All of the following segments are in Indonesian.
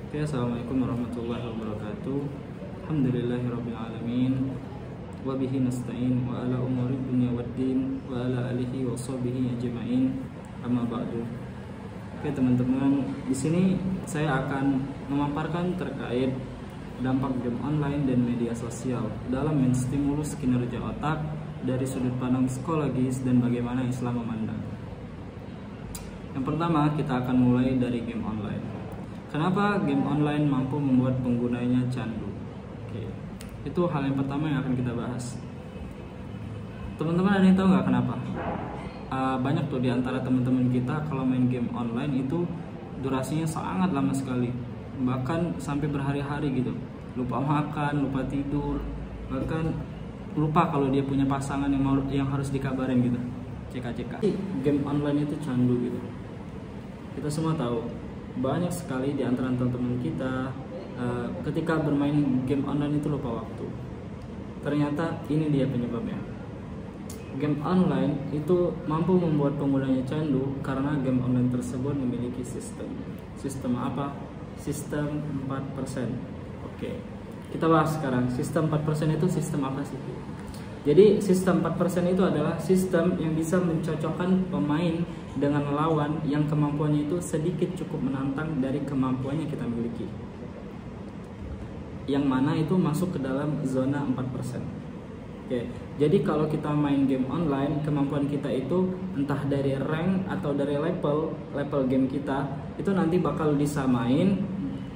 Oke, assalamualaikum warahmatullahi wabarakatuh. Alhamdulillahirabbil alamin. Wa bihi nasta'in wa ala umuri dunya waddin wa ala alihi wa sahbihi ajma'in. Amma ba'du. Oke, teman-teman, di sini saya akan memaparkan terkait dampak game online dan media sosial dalam menstimulus kinerja otak dari sudut pandang psikologis dan bagaimana Islam memandang. Yang pertama, kita akan mulai dari game online. Kenapa game online mampu membuat penggunanya candu? Oke, itu hal yang pertama yang akan kita bahas. Teman-teman ada yang tahu nggak kenapa? Banyak tuh di antara teman-teman kita kalau main game online itu durasinya sangat lama sekali, bahkan sampai berhari-hari gitu. Lupa makan, lupa tidur, bahkan lupa kalau dia punya pasangan yang harus dikabarin gitu. CK. Game online itu candu gitu. Kita semua tahu banyak sekali di antara teman-teman kita ketika bermain game online itu lupa waktu. Ternyata ini dia penyebabnya. Game online itu mampu membuat penggunanya candu karena game online tersebut memiliki sistem apa? Sistem 4%. Oke, kita bahas sekarang. Sistem 4% itu sistem apa sih? Jadi sistem 4% itu adalah sistem yang bisa mencocokkan pemain dengan lawan yang kemampuannya itu sedikit cukup menantang dari kemampuan yang kita miliki, yang mana itu masuk ke dalam zona 4%. Oke, jadi kalau kita main game online, kemampuan kita itu entah dari rank atau dari level game kita itu nanti bakal disamain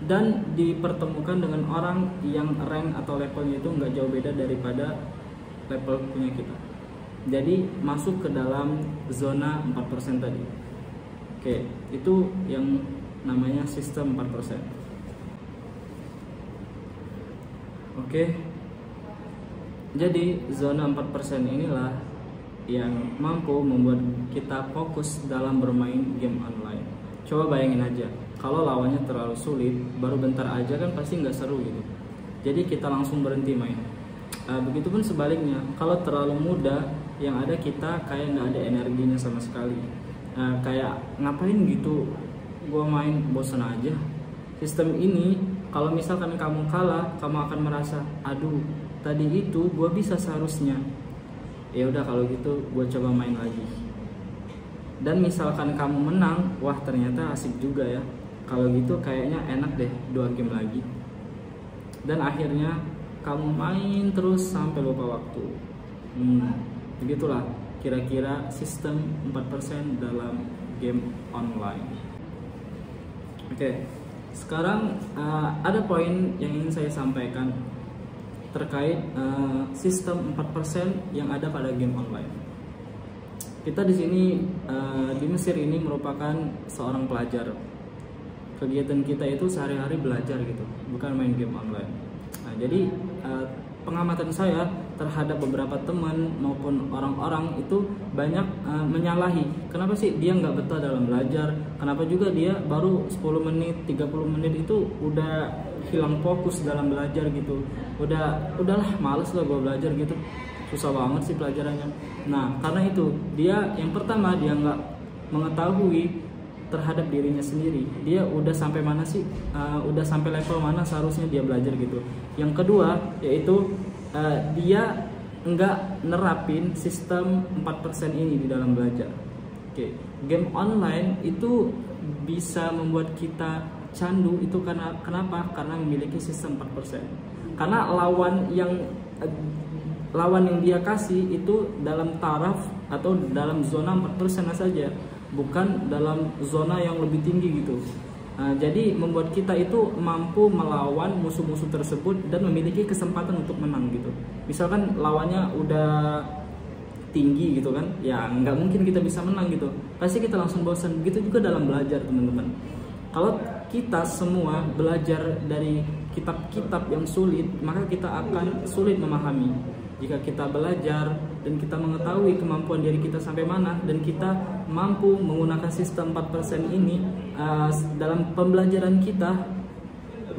dan dipertemukan dengan orang yang rank atau levelnya itu nggak jauh beda daripada level punya kita. Jadi masuk ke dalam zona 4% tadi. Oke, itu yang namanya sistem 4%. Oke. Jadi zona 4% inilah yang mampu membuat kita fokus dalam bermain game online. Coba bayangin aja, kalau lawannya terlalu sulit, baru bentar aja kan pasti nggak seru gitu. Jadi kita langsung berhenti main. Begitupun sebaliknya, kalau terlalu mudah, yang ada kita kayak nggak ada energinya sama sekali. Kayak ngapain gitu, gua main bosan aja. Sistem ini, kalau misalkan kamu kalah, kamu akan merasa, aduh, tadi itu gue bisa seharusnya. Ya udah kalau gitu gue coba main lagi. Dan misalkan kamu menang, wah ternyata asik juga ya. Kalau gitu kayaknya enak deh 2 game lagi. Dan akhirnya kamu main terus sampai lupa waktu. Begitulah kira-kira sistem 4% dalam game online. Oke, sekarang ada poin yang ingin saya sampaikan terkait sistem 4% yang ada pada game online. Kita di sini di Mesir ini merupakan seorang pelajar. Kegiatan kita itu sehari-hari belajar gitu, bukan main game online. Nah, jadi pengamatan saya terhadap beberapa teman maupun orang-orang itu banyak menyalahi. Kenapa sih dia nggak betah dalam belajar? Kenapa juga dia baru 10 menit, 30 menit itu udah hilang fokus dalam belajar gitu. Udahlah males lah gue belajar gitu. Susah banget sih pelajarannya. Nah, karena itu dia yang pertama dia nggak mengetahui terhadap dirinya sendiri. Dia udah sampai mana sih? Udah sampai level mana seharusnya dia belajar gitu. Yang kedua yaitu dia nggak nerapin sistem 4% ini di dalam belajar. Oke, game online itu bisa membuat kita candu itu karena kenapa? Karena memiliki sistem 4%. Karena lawan yang dia kasih itu dalam taraf atau dalam zona 4% saja, bukan dalam zona yang lebih tinggi gitu. Jadi membuat kita itu mampu melawan musuh-musuh tersebut dan memiliki kesempatan untuk menang gitu. Misalkan lawannya udah tinggi gitu kan, ya nggak mungkin kita bisa menang gitu. Pasti kita langsung bosan. Begitu juga dalam belajar teman-teman. Kalau kita semua belajar dari kitab-kitab yang sulit, maka kita akan sulit memahami. Jika kita belajar dan kita mengetahui kemampuan diri kita sampai mana dan kita mampu menggunakan sistem 4% ini dalam pembelajaran kita,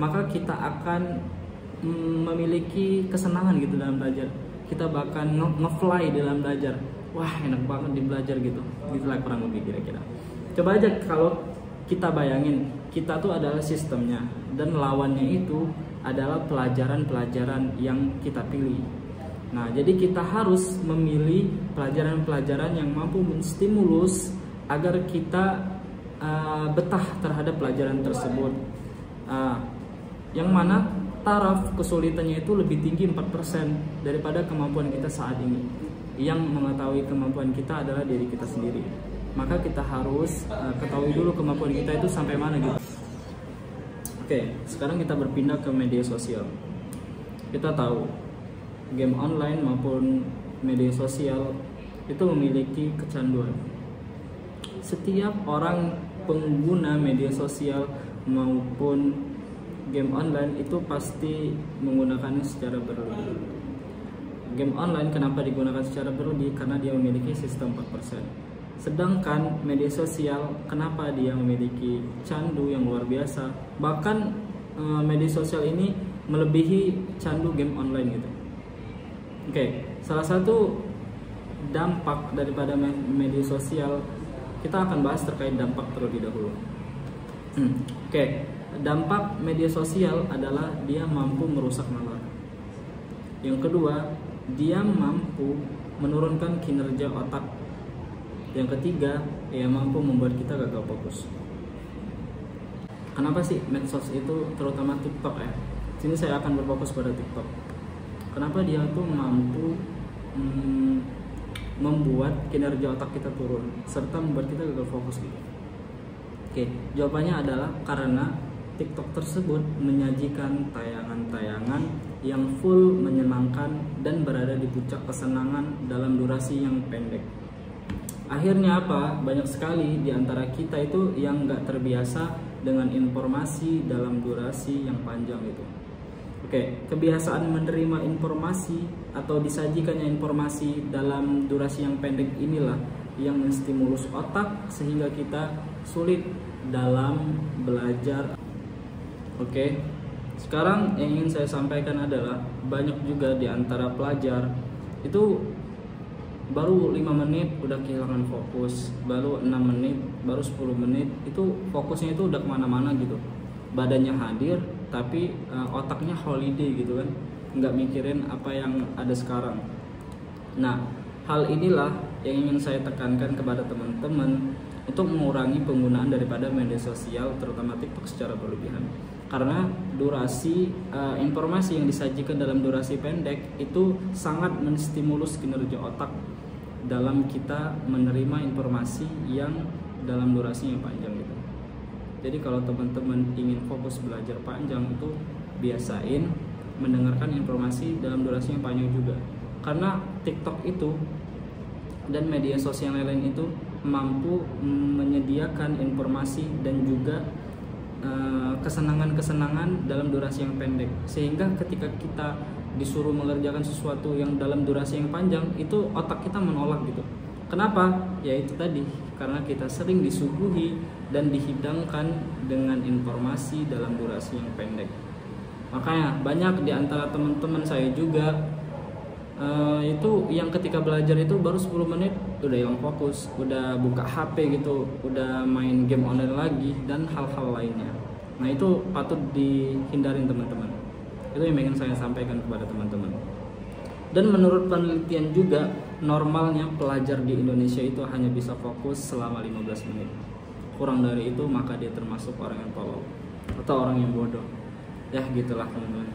maka kita akan memiliki kesenangan gitu dalam belajar. Kita bahkan nge-fly dalam belajar. Wah, enak banget di belajar gitu. Gitulah kurang lebih kira-kira. Coba aja kalau kita bayangin kita tuh adalah sistemnya, dan lawannya itu adalah pelajaran-pelajaran yang kita pilih. Nah, jadi kita harus memilih pelajaran-pelajaran yang mampu menstimulus agar kita betah terhadap pelajaran tersebut. Yang mana taraf kesulitannya itu lebih tinggi 4% daripada kemampuan kita saat ini. Yang mengetahui kemampuan kita adalah diri kita sendiri. Maka kita harus ketahui dulu kemampuan kita itu sampai mana gitu. Oke, sekarang kita berpindah ke media sosial. Kita tahu game online maupun media sosial itu memiliki kecanduan. Setiap orang pengguna media sosial maupun game online itu pasti menggunakannya secara berlebih. Game online kenapa digunakan secara berlebih? Karena dia memiliki sistem 4%. Sedangkan media sosial kenapa dia memiliki candu yang luar biasa? Bahkan media sosial ini melebihi candu game online gitu. Oke, salah satu dampak daripada media sosial, kita akan bahas terkait dampak terlebih dahulu. Oke, dampak media sosial adalah dia mampu merusak nalar. Yang kedua, dia mampu menurunkan kinerja otak. Yang ketiga, dia mampu membuat kita gagal fokus. Kenapa sih medsos itu, terutama TikTok ya? Sini saya akan berfokus pada TikTok. Kenapa dia tuh mampu membuat kinerja otak kita turun serta membuat kita gagal fokus gitu? Oke, jawabannya adalah karena TikTok tersebut menyajikan tayangan-tayangan yang full menyenangkan dan berada di puncak kesenangan dalam durasi yang pendek. Akhirnya apa? Banyak sekali di antara kita itu yang nggak terbiasa dengan informasi dalam durasi yang panjang itu. Oke, kebiasaan menerima informasi atau disajikannya informasi dalam durasi yang pendek inilah yang menstimulus otak sehingga kita sulit dalam belajar. Oke, sekarang yang ingin saya sampaikan adalah banyak juga di antara pelajar itu baru 5 menit udah kehilangan fokus, baru 6 menit, baru 10 menit itu fokusnya itu udah kemana-mana gitu. Badannya hadir tapi otaknya holiday gitu kan, nggak mikirin apa yang ada sekarang. Nah, hal inilah yang ingin saya tekankan kepada teman-teman untuk mengurangi penggunaan daripada media sosial terutama TikTok secara berlebihan. Karena durasi informasi yang disajikan dalam durasi pendek itu sangat menstimulus kinerja otak dalam kita menerima informasi yang dalam durasi yang panjang gitu. Jadi kalau teman-teman ingin fokus belajar panjang itu biasain mendengarkan informasi dalam durasi yang panjang juga. Karena TikTok itu dan media sosial lain itu mampu menyediakan informasi dan juga kesenangan-kesenangan dalam durasi yang pendek, sehingga ketika kita disuruh mengerjakan sesuatu yang dalam durasi yang panjang itu otak kita menolak gitu. Kenapa? Ya itu tadi, karena kita sering disuguhi dan dihidangkan dengan informasi dalam durasi yang pendek. Makanya banyak di antara teman-teman saya juga itu yang ketika belajar itu baru 10 menit udah hilang fokus, udah buka HP gitu, udah main game online lagi dan hal-hal lainnya. Nah itu patut dihindarin teman-teman. Itu yang ingin saya sampaikan kepada teman-teman. Dan menurut penelitian juga normalnya pelajar di Indonesia itu hanya bisa fokus selama 15 menit. Kurang dari itu maka dia termasuk orang yang tolol atau orang yang bodoh. Ya gitulah teman-teman.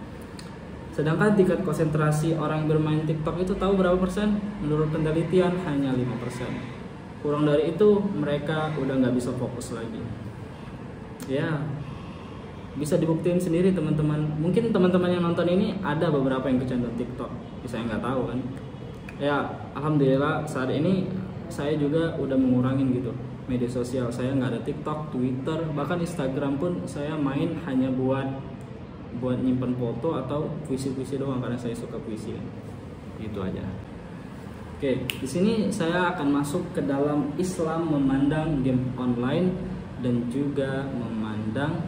Sedangkan tingkat konsentrasi orang yang bermain TikTok itu tahu berapa persen? Menurut penelitian hanya 5%. Kurang dari itu mereka udah nggak bisa fokus lagi. Ya, bisa dibuktiin sendiri teman-teman. Mungkin teman-teman yang nonton ini ada beberapa yang kecanduan TikTok. Saya nggak tahu kan. Ya, alhamdulillah saat ini saya juga udah mengurangin gitu media sosial. Saya nggak ada TikTok, Twitter, bahkan Instagram pun saya main hanya buat nyimpen foto atau puisi-puisi doang karena saya suka puisi. Itu aja. Oke, di sini saya akan masuk ke dalam Islam memandang game online dan juga memandang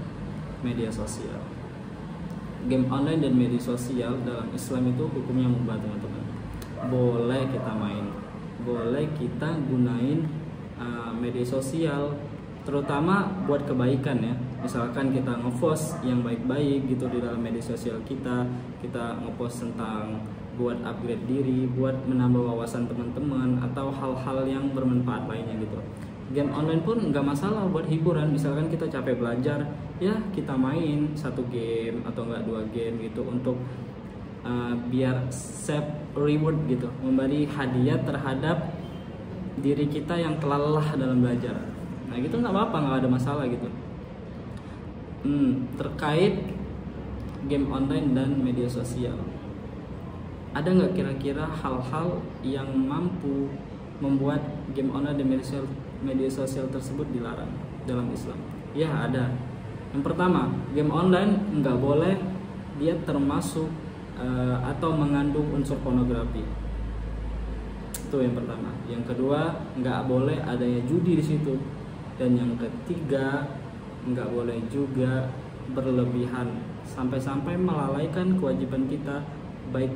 media sosial. Game online dan media sosial dalam Islam itu hukumnya mubah teman-teman. Boleh kita main, boleh kita gunain media sosial terutama buat kebaikan ya. Misalkan kita ngepost yang baik-baik gitu di dalam media sosial kita ngepost tentang buat upgrade diri, buat menambah wawasan teman-teman, atau hal-hal yang bermanfaat lainnya gitu. Game online pun nggak masalah buat hiburan. Misalkan kita capek belajar, ya kita main 1 game atau enggak 2 game gitu untuk biar save reward gitu, memberi hadiah terhadap diri kita yang telah lelah dalam belajar. Nah gitu nggak apa-apa, nggak ada masalah gitu. Terkait game online dan media sosial, ada nggak kira-kira hal-hal yang mampu membuat game online dan media sosial tersebut dilarang dalam Islam? Ya ada. Yang pertama, game online nggak boleh dia termasuk atau mengandung unsur pornografi. Itu yang pertama. Yang kedua, nggak boleh adanya judi di situ. Dan yang ketiga, nggak boleh juga berlebihan sampai-sampai melalaikan kewajiban kita, baik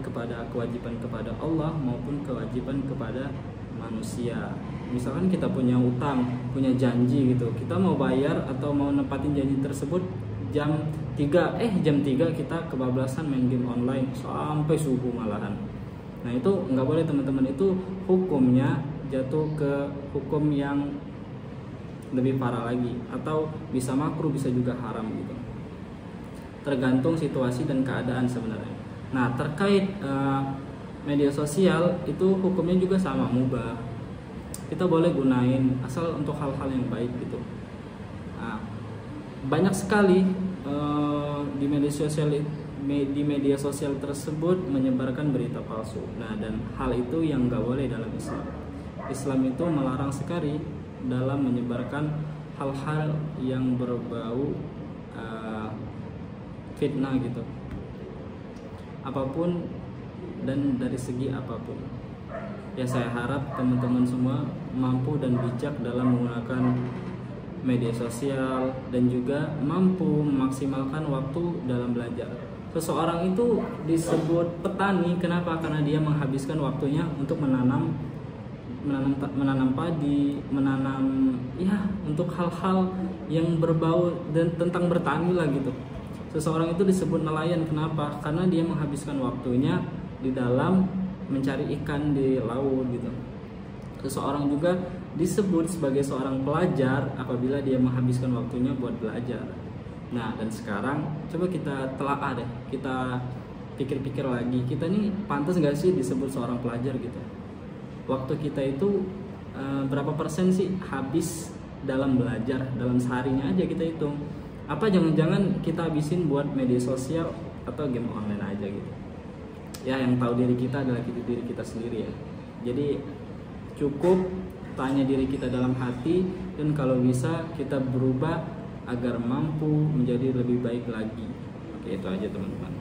kewajiban kepada Allah maupun kewajiban kepada manusia. Misalkan kita punya utang, punya janji gitu, kita mau bayar atau mau nepatin janji tersebut jam 3 kita kebablasan main game online sampai subuh malahan. Nah itu nggak boleh teman-teman, itu hukumnya jatuh ke hukum yang lebih parah lagi, atau bisa makruh, bisa juga haram gitu, tergantung situasi dan keadaan sebenarnya. Nah terkait media sosial itu hukumnya juga sama, mubah, kita boleh gunain asal untuk hal-hal yang baik gitu. Nah, banyak sekali di media sosial tersebut menyebarkan berita palsu. Nah dan hal itu yang nggak boleh dalam Islam. Islam itu melarang sekali dalam menyebarkan hal-hal yang berbau fitnah gitu, apapun dan dari segi apapun. Ya saya harap teman-teman semua mampu dan bijak dalam menggunakan media sosial dan juga mampu memaksimalkan waktu dalam belajar. Seseorang itu disebut petani, kenapa? Karena dia menghabiskan waktunya untuk menanam padi, untuk hal-hal yang berbau dan tentang bertani lah gitu. Seseorang itu disebut nelayan, kenapa? Karena dia menghabiskan waktunya di dalam mencari ikan di laut gitu. Seseorang juga disebut sebagai seorang pelajar apabila dia menghabiskan waktunya buat belajar. Nah dan sekarang coba kita telaah deh, kita pikir-pikir lagi, kita nih pantas gak sih disebut seorang pelajar gitu? Waktu kita itu berapa persen sih habis dalam belajar, dalam seharinya aja kita hitung. Apa jangan-jangan kita habisin buat media sosial atau game online aja gitu? Ya yang tahu diri kita adalah diri kita sendiri ya. Jadi cukup tanya diri kita dalam hati, dan kalau bisa kita berubah agar mampu menjadi lebih baik lagi. Oke, itu aja teman-teman.